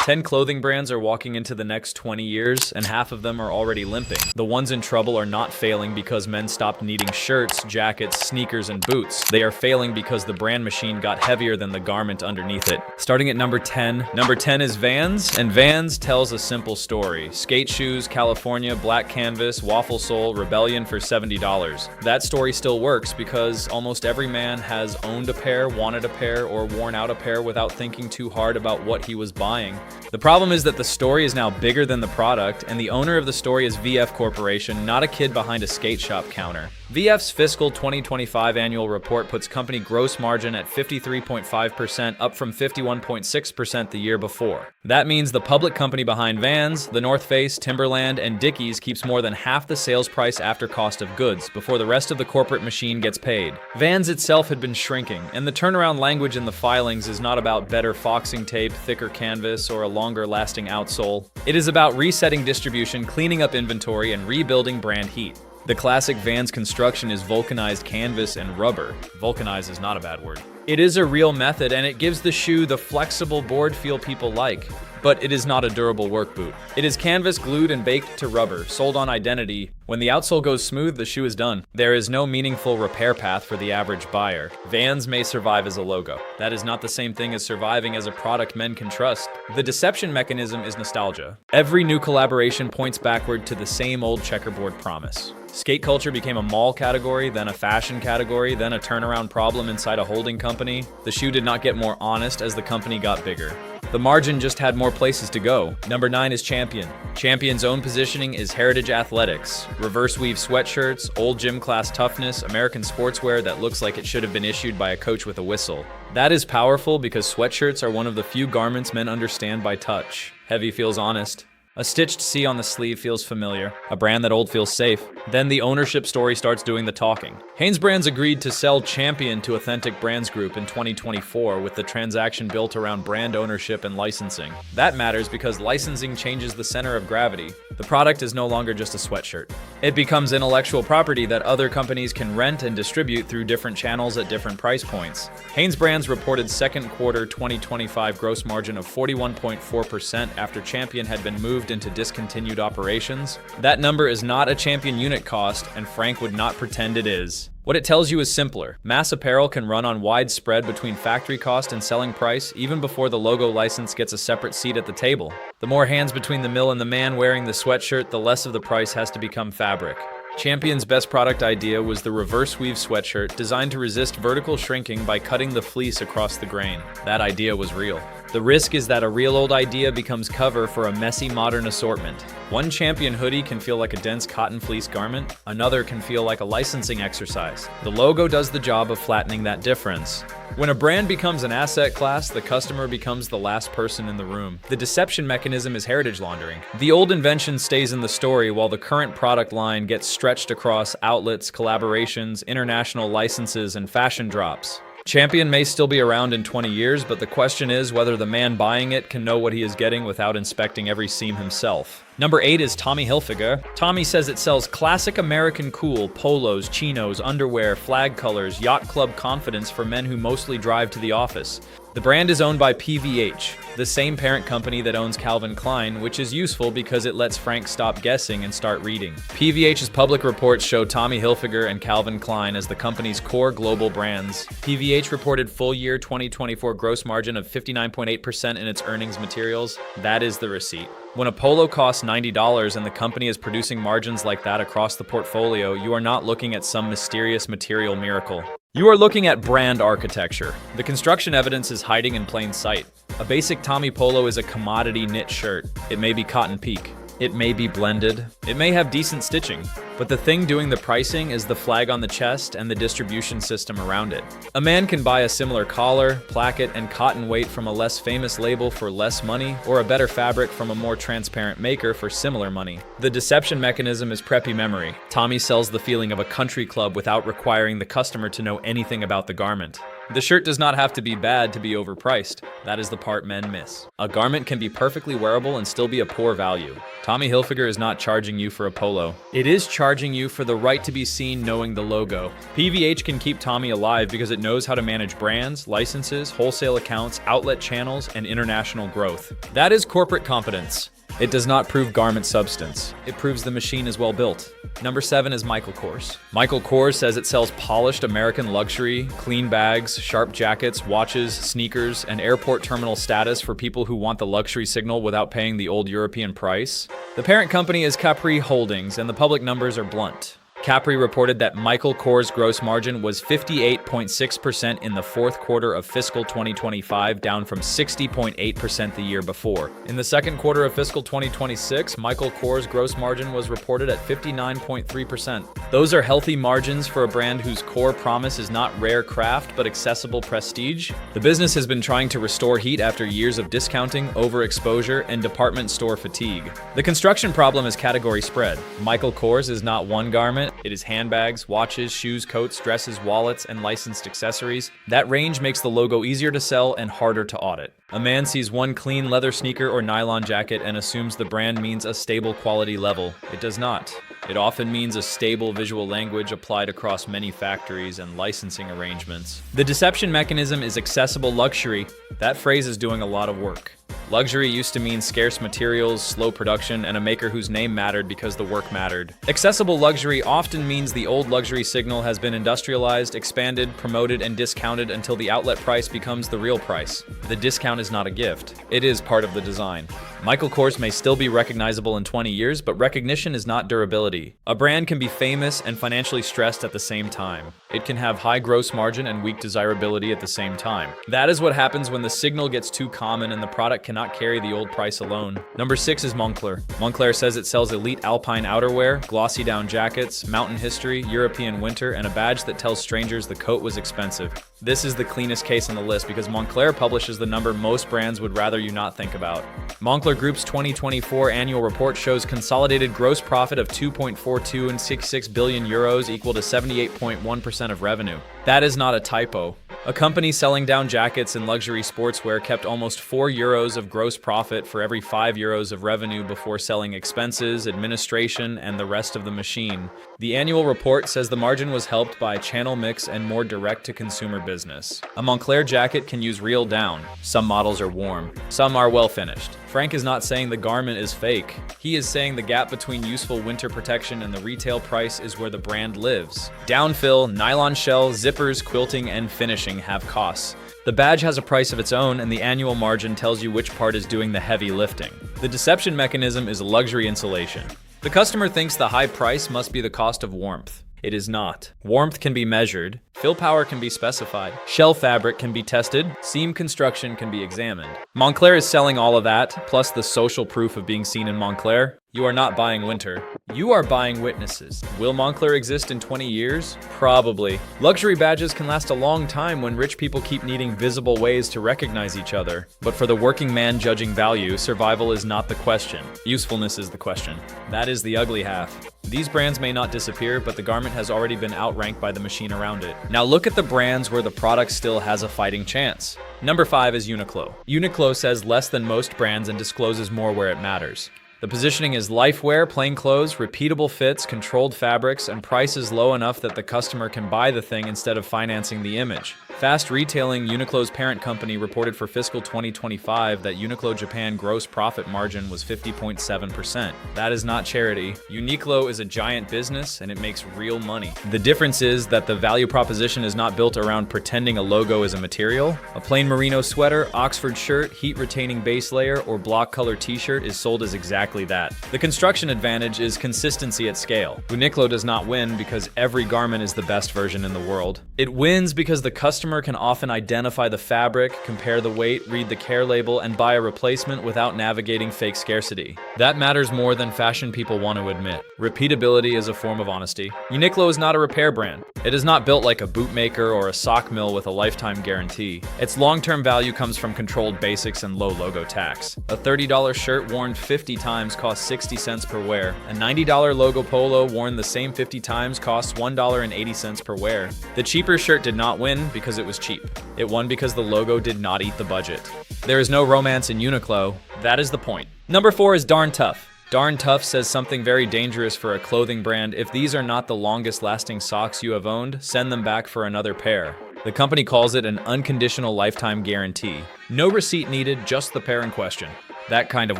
10 clothing brands are walking into the next 20 years, and half of them are already limping. The ones in trouble are not failing because men stopped needing shirts, jackets, sneakers, and boots. They are failing because the brand machine got heavier than the garment underneath it. Starting at number 10. Number 10 is Vans, and Vans tells a simple story. Skate shoes, California, black canvas, waffle sole, rebellion for $70. That story still works because almost every man has owned a pair, wanted a pair, or worn out a pair without thinking too hard about what he was buying. The problem is that the story is now bigger than the product, and the owner of the story is VF Corporation, not a kid behind a skate shop counter. VF's fiscal 2025 annual report puts company gross margin at 53.5%, up from 51.6% the year before. That means the public company behind Vans, The North Face, Timberland, and Dickies keeps more than half the sales price after cost of goods, before the rest of the corporate machine gets paid. Vans itself had been shrinking, and the turnaround language in the filings is not about better foxing tape, thicker canvas, or a longer-lasting outsole. It is about resetting distribution, cleaning up inventory, and rebuilding brand heat. The classic Vans construction is vulcanized canvas and rubber. Vulcanize is not a bad word. It is a real method, and it gives the shoe the flexible board feel people like. But it is not a durable work boot. It is canvas glued and baked to rubber, sold on identity. When the outsole goes smooth, the shoe is done. There is no meaningful repair path for the average buyer. Vans may survive as a logo. That is not the same thing as surviving as a product men can trust. The deception mechanism is nostalgia. Every new collaboration points backward to the same old checkerboard promise. Skate culture became a mall category, then a fashion category, then a turnaround problem inside a holding company. The shoe did not get more honest as the company got bigger. The margin just had more places to go. Number 9 is Champion. Champion's own positioning is heritage athletics. Reverse weave sweatshirts, old gym class toughness, American sportswear that looks like it should have been issued by a coach with a whistle. That is powerful because sweatshirts are one of the few garments men understand by touch. Heavy feels honest. A stitched C on the sleeve feels familiar. A brand that old feels safe. Then the ownership story starts doing the talking. Hanesbrands agreed to sell Champion to Authentic Brands Group in 2024 with the transaction built around brand ownership and licensing. That matters because licensing changes the center of gravity. The product is no longer just a sweatshirt. It becomes intellectual property that other companies can rent and distribute through different channels at different price points. Hanesbrands reported second quarter 2025 gross margin of 41.4% after Champion had been moved into discontinued operations. That number is not a Champion unit cost, and Frank would not pretend it is. What it tells you is simpler. Mass apparel can run on wide spread between factory cost and selling price even before the logo license gets a separate seat at the table. The more hands between the mill and the man wearing the sweatshirt, the less of the price has to become fabric. Champion's best product idea was the reverse weave sweatshirt designed to resist vertical shrinking by cutting the fleece across the grain. That idea was real. The risk is that a real old idea becomes cover for a messy modern assortment. One Champion hoodie can feel like a dense cotton fleece garment, another can feel like a licensing exercise. The logo does the job of flattening that difference. When a brand becomes an asset class, the customer becomes the last person in the room. The deception mechanism is heritage laundering. The old invention stays in the story while the current product line gets stretched across outlets, collaborations, international licenses, and fashion drops. Champion may still be around in 20 years, but the question is whether the man buying it can know what he is getting without inspecting every seam himself. Number 8 is Tommy Hilfiger. Tommy says it sells classic American cool polos, chinos, underwear, flag colors, yacht club confidence for men who mostly drive to the office. The brand is owned by PVH, the same parent company that owns Calvin Klein, which is useful because it lets Frank stop guessing and start reading. PVH's public reports show Tommy Hilfiger and Calvin Klein as the company's core global brands. PVH reported full year 2024 gross margin of 59.8% in its earnings materials. That is the receipt. When a polo costs $90 and the company is producing margins like that across the portfolio, you are not looking at some mysterious material miracle. You are looking at brand architecture. The construction evidence is hiding in plain sight. A basic Tommy polo is a commodity knit shirt. It may be cotton peak. It may be blended. It may have decent stitching. But the thing doing the pricing is the flag on the chest and the distribution system around it. A man can buy a similar collar, placket, and cotton weight from a less famous label for less money, or a better fabric from a more transparent maker for similar money. The deception mechanism is preppy memory. Tommy sells the feeling of a country club without requiring the customer to know anything about the garment. The shirt does not have to be bad to be overpriced. That is the part men miss. A garment can be perfectly wearable and still be a poor value. Tommy Hilfiger is not charging you for a polo. It is charging you for the right to be seen knowing the logo. PVH can keep Tommy alive because it knows how to manage brands, licenses, wholesale accounts, outlet channels, and international growth. That is corporate competence. It does not prove garment substance. It proves the machine is well built. Number 7 is Michael Kors. Michael Kors says it sells polished American luxury, clean bags, sharp jackets, watches, sneakers, and airport terminal status for people who want the luxury signal without paying the old European price. The parent company is Capri Holdings, and the public numbers are blunt. Capri reported that Michael Kors' gross margin was 58.6% in the fourth quarter of fiscal 2025, down from 60.8% the year before. In the second quarter of fiscal 2026, Michael Kors' gross margin was reported at 59.3%. Those are healthy margins for a brand whose core promise is not rare craft but accessible prestige. The business has been trying to restore heat after years of discounting, overexposure, and department store fatigue. The construction problem is category spread. Michael Kors is not one garment. It is handbags, watches, shoes, coats, dresses, wallets, and licensed accessories. That range makes the logo easier to sell and harder to audit. A man sees one clean leather sneaker or nylon jacket and assumes the brand means a stable quality level. It does not. It often means a stable visual language applied across many factories and licensing arrangements. The deception mechanism is accessible luxury. That phrase is doing a lot of work. Luxury used to mean scarce materials, slow production, and a maker whose name mattered because the work mattered. Accessible luxury often means the old luxury signal has been industrialized, expanded, promoted, and discounted until the outlet price becomes the real price. The discount is not a gift. It is part of the design. Michael Kors may still be recognizable in 20 years, but recognition is not durability. A brand can be famous and financially stressed at the same time. It can have high gross margin and weak desirability at the same time. That is what happens when the signal gets too common and the product cannot carry the old price alone. Number 6 is Moncler. Moncler says it sells elite alpine outerwear, glossy down jackets, mountain history, European winter, and a badge that tells strangers the coat was expensive. This is the cleanest case on the list because Moncler publishes the number most brands would rather you not think about. Moncler Group's 2024 annual report shows consolidated gross profit of 2.4266 billion euros, equal to 78.1% of revenue. That is not a typo. A company selling down jackets and luxury sportswear kept almost 4 euros of gross profit for every 5 euros of revenue before selling expenses, administration, and the rest of the machine. The annual report says the margin was helped by channel mix and more direct-to-consumer business. A Moncler jacket can use real down. Some models are warm. Some are well finished. Frank is not saying the garment is fake. He is saying the gap between useful winter protection and the retail price is where the brand lives. Downfill, nylon shell, zippers, quilting, and finishing have costs. The badge has a price of its own, and the annual margin tells you which part is doing the heavy lifting. The deception mechanism is luxury insulation. The customer thinks the high price must be the cost of warmth. It is not. Warmth can be measured, fill power can be specified, shell fabric can be tested, seam construction can be examined. Moncler is selling all of that, plus the social proof of being seen in Moncler. You are not buying winter. You are buying witnesses. Will Moncler exist in 20 years? Probably. Luxury badges can last a long time when rich people keep needing visible ways to recognize each other. But for the working man judging value, survival is not the question. Usefulness is the question. That is the ugly half. These brands may not disappear, but the garment has already been outranked by the machine around it. Now look at the brands where the product still has a fighting chance. Number 5 is Uniqlo. Uniqlo says less than most brands and discloses more where it matters. The positioning is lifewear, plain clothes, repeatable fits, controlled fabrics, and prices low enough that the customer can buy the thing instead of financing the image. Fast Retailing, Uniqlo's parent company, reported for fiscal 2025 that Uniqlo Japan gross profit margin was 50.7%. That is not charity. Uniqlo is a giant business and it makes real money. The difference is that the value proposition is not built around pretending a logo is a material. A plain merino sweater, Oxford shirt, heat-retaining base layer, or block color t-shirt is sold as exactly that. The construction advantage is consistency at scale. Uniqlo does not win because every garment is the best version in the world. It wins because the customer can often identify the fabric, compare the weight, read the care label, and buy a replacement without navigating fake scarcity. That matters more than fashion people want to admit. Repeatability is a form of honesty. Uniqlo is not a repair brand. It is not built like a boot maker or a sock mill with a lifetime guarantee. Its long-term value comes from controlled basics and low logo tax. A $30 shirt worn 50 times costs 60 cents per wear. A $90 logo polo worn the same 50 times costs $1.80 per wear. The cheaper shirt did not win because because it was cheap. It won because the logo did not eat the budget. There is no romance in Uniqlo. That is the point. Number 4 is Darn Tough. Darn Tough says something very dangerous for a clothing brand. If these are not the longest lasting socks you have owned, send them back for another pair. The company calls it an unconditional lifetime guarantee. No receipt needed, just the pair in question. That kind of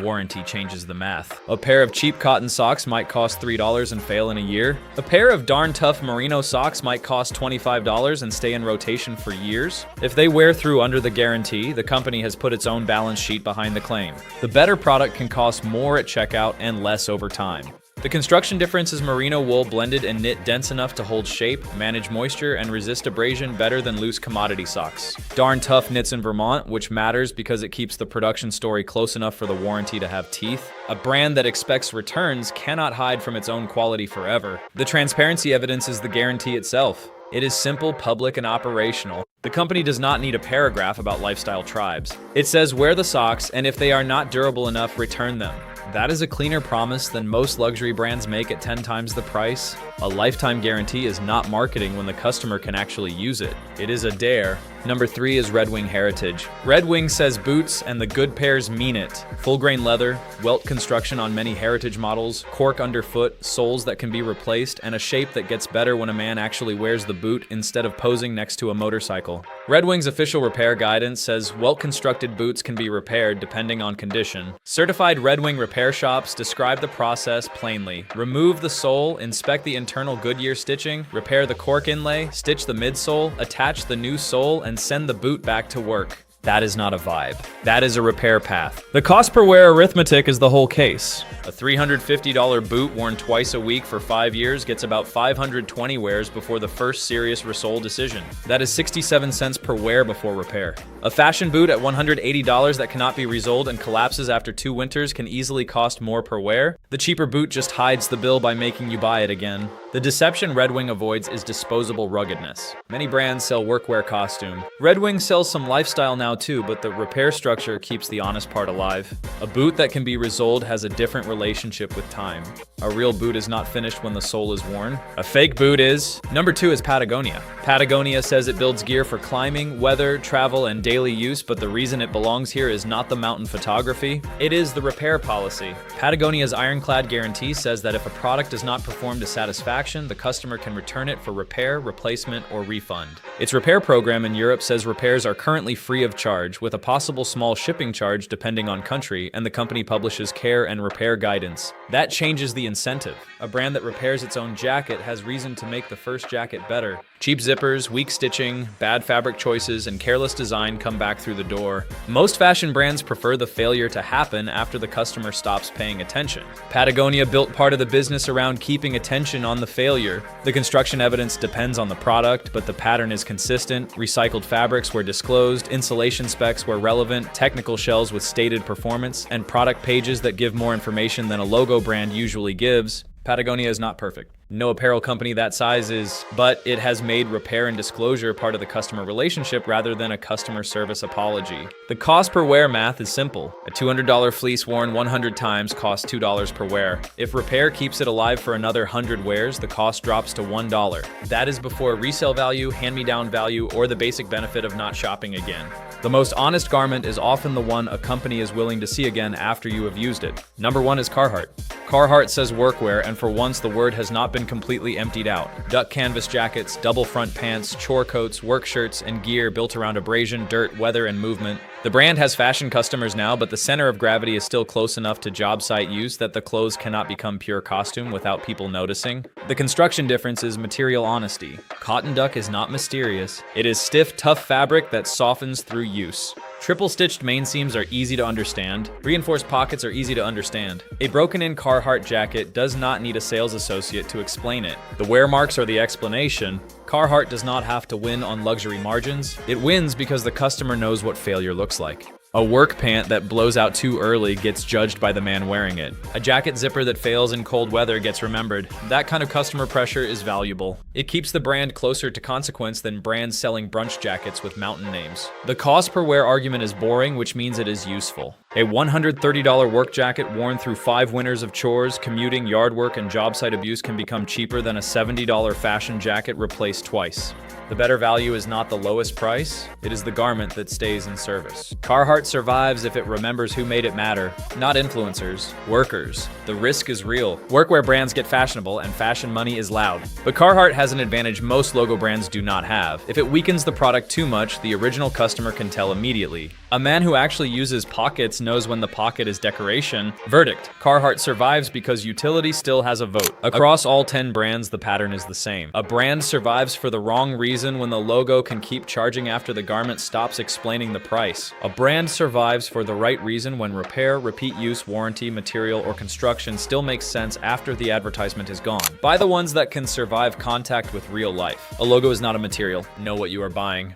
warranty changes the math. A pair of cheap cotton socks might cost $3 and fail in a year. A pair of Darn Tough merino socks might cost $25 and stay in rotation for years. If they wear through under the guarantee, the company has put its own balance sheet behind the claim. The better product can cost more at checkout and less over time. The construction difference is merino wool blended and knit dense enough to hold shape, manage moisture, and resist abrasion better than loose commodity socks. Darn Tough knits in Vermont, which matters because it keeps the production story close enough for the warranty to have teeth. A brand that expects returns cannot hide from its own quality forever. The transparency evidence is the guarantee itself. It is simple, public, and operational. The company does not need a paragraph about lifestyle tribes. It says wear the socks, and if they are not durable enough, return them. That is a cleaner promise than most luxury brands make at 10 times the price. A lifetime guarantee is not marketing when the customer can actually use it. It is a dare. Number 3 is Red Wing Heritage. Red Wing says boots, and the good pairs mean it. Full grain leather, welt construction on many Heritage models, cork underfoot, soles that can be replaced, and a shape that gets better when a man actually wears the boot instead of posing next to a motorcycle. Red Wing's official repair guidance says welt constructed boots can be repaired depending on condition. Certified Red Wing repair shops describe the process plainly. Remove the sole, inspect the internal Goodyear stitching, repair the cork inlay, stitch the midsole, attach the new sole, and send the boot back to work. That is not a vibe. That is a repair path. The cost per wear arithmetic is the whole case. A $350 boot worn twice a week for 5 years gets about 520 wears before the first serious resole decision. That is 67 cents per wear before repair. A fashion boot at $180 that cannot be resoled and collapses after 2 winters can easily cost more per wear. The cheaper boot just hides the bill by making you buy it again. The deception Red Wing avoids is disposable ruggedness. Many brands sell workwear costume. Red Wing sells some lifestyle now too, but the repair structure keeps the honest part alive. A boot that can be resoled has a different relationship with time. A real boot is not finished when the sole is worn. A fake boot is. Number 2 is Patagonia. Patagonia says it builds gear for climbing, weather, travel, and daily use, but the reason it belongs here is not the mountain photography. It is the repair policy. Patagonia's ironclad guarantee says that if a product does not perform to satisfaction, the customer can return it for repair, replacement, or refund. Its repair program in Europe says repairs are currently free of charge, with a possible small shipping charge depending on country, and the company publishes care and repair guidance. That changes the incentive. A brand that repairs its own jacket has reason to make the first jacket better. Cheap zippers, weak stitching, bad fabric choices, and careless design come back through the door. Most fashion brands prefer the failure to happen after the customer stops paying attention. Patagonia built part of the business around keeping attention on the failure. The construction evidence depends on the product, but the pattern is consistent. Recycled fabrics were disclosed, insulation specs were relevant, technical shells with stated performance, and product pages that give more information than a logo brand usually gives. Patagonia is not perfect. No apparel company that size is, but it has made repair and disclosure part of the customer relationship rather than a customer service apology. The cost per wear math is simple. A $200 fleece worn 100 times costs $2 per wear. If repair keeps it alive for another 100 wears, the cost drops to $1. That is before resale value, hand-me-down value, or the basic benefit of not shopping again. The most honest garment is often the one a company is willing to see again after you have used it. Number 1 is Carhartt. Carhartt says workwear, and for once the word has not been completely emptied out. Duck canvas jackets, double front pants, chore coats, work shirts, and gear built around abrasion, dirt, weather, and movement. The brand has fashion customers now, but the center of gravity is still close enough to job site use that the clothes cannot become pure costume without people noticing. The construction difference is material honesty. Cotton duck is not mysterious. It is stiff, tough fabric that softens through use. Triple-stitched main seams are easy to understand. Reinforced pockets are easy to understand. A broken-in Carhartt jacket does not need a sales associate to explain it. The wear marks are the explanation. Carhartt does not have to win on luxury margins. It wins because the customer knows what failure looks like. A work pant that blows out too early gets judged by the man wearing it. A jacket zipper that fails in cold weather gets remembered. That kind of customer pressure is valuable. It keeps the brand closer to consequence than brands selling brunch jackets with mountain names. The cost per wear argument is boring, which means it is useful. A $130 work jacket worn through 5 winters of chores, commuting, yard work, and job site abuse can become cheaper than a $70 fashion jacket replaced twice. The better value is not the lowest price, it is the garment that stays in service. Carhartt survives if it remembers who made it matter, not influencers, workers. The risk is real. Workwear brands get fashionable and fashion money is loud. But Carhartt has an advantage most logo brands do not have. If it weakens the product too much, the original customer can tell immediately. A man who actually uses pockets knows when the pocket is decoration. Verdict: Carhartt survives because utility still has a vote. Across all 10 brands, the pattern is the same. A brand survives for the wrong reason when the logo can keep charging after the garment stops explaining the price. A brand survives for the right reason when repair, repeat use, warranty, material, or construction still makes sense after the advertisement is gone. Buy the ones that can survive contact with real life. A logo is not a material. Know what you are buying.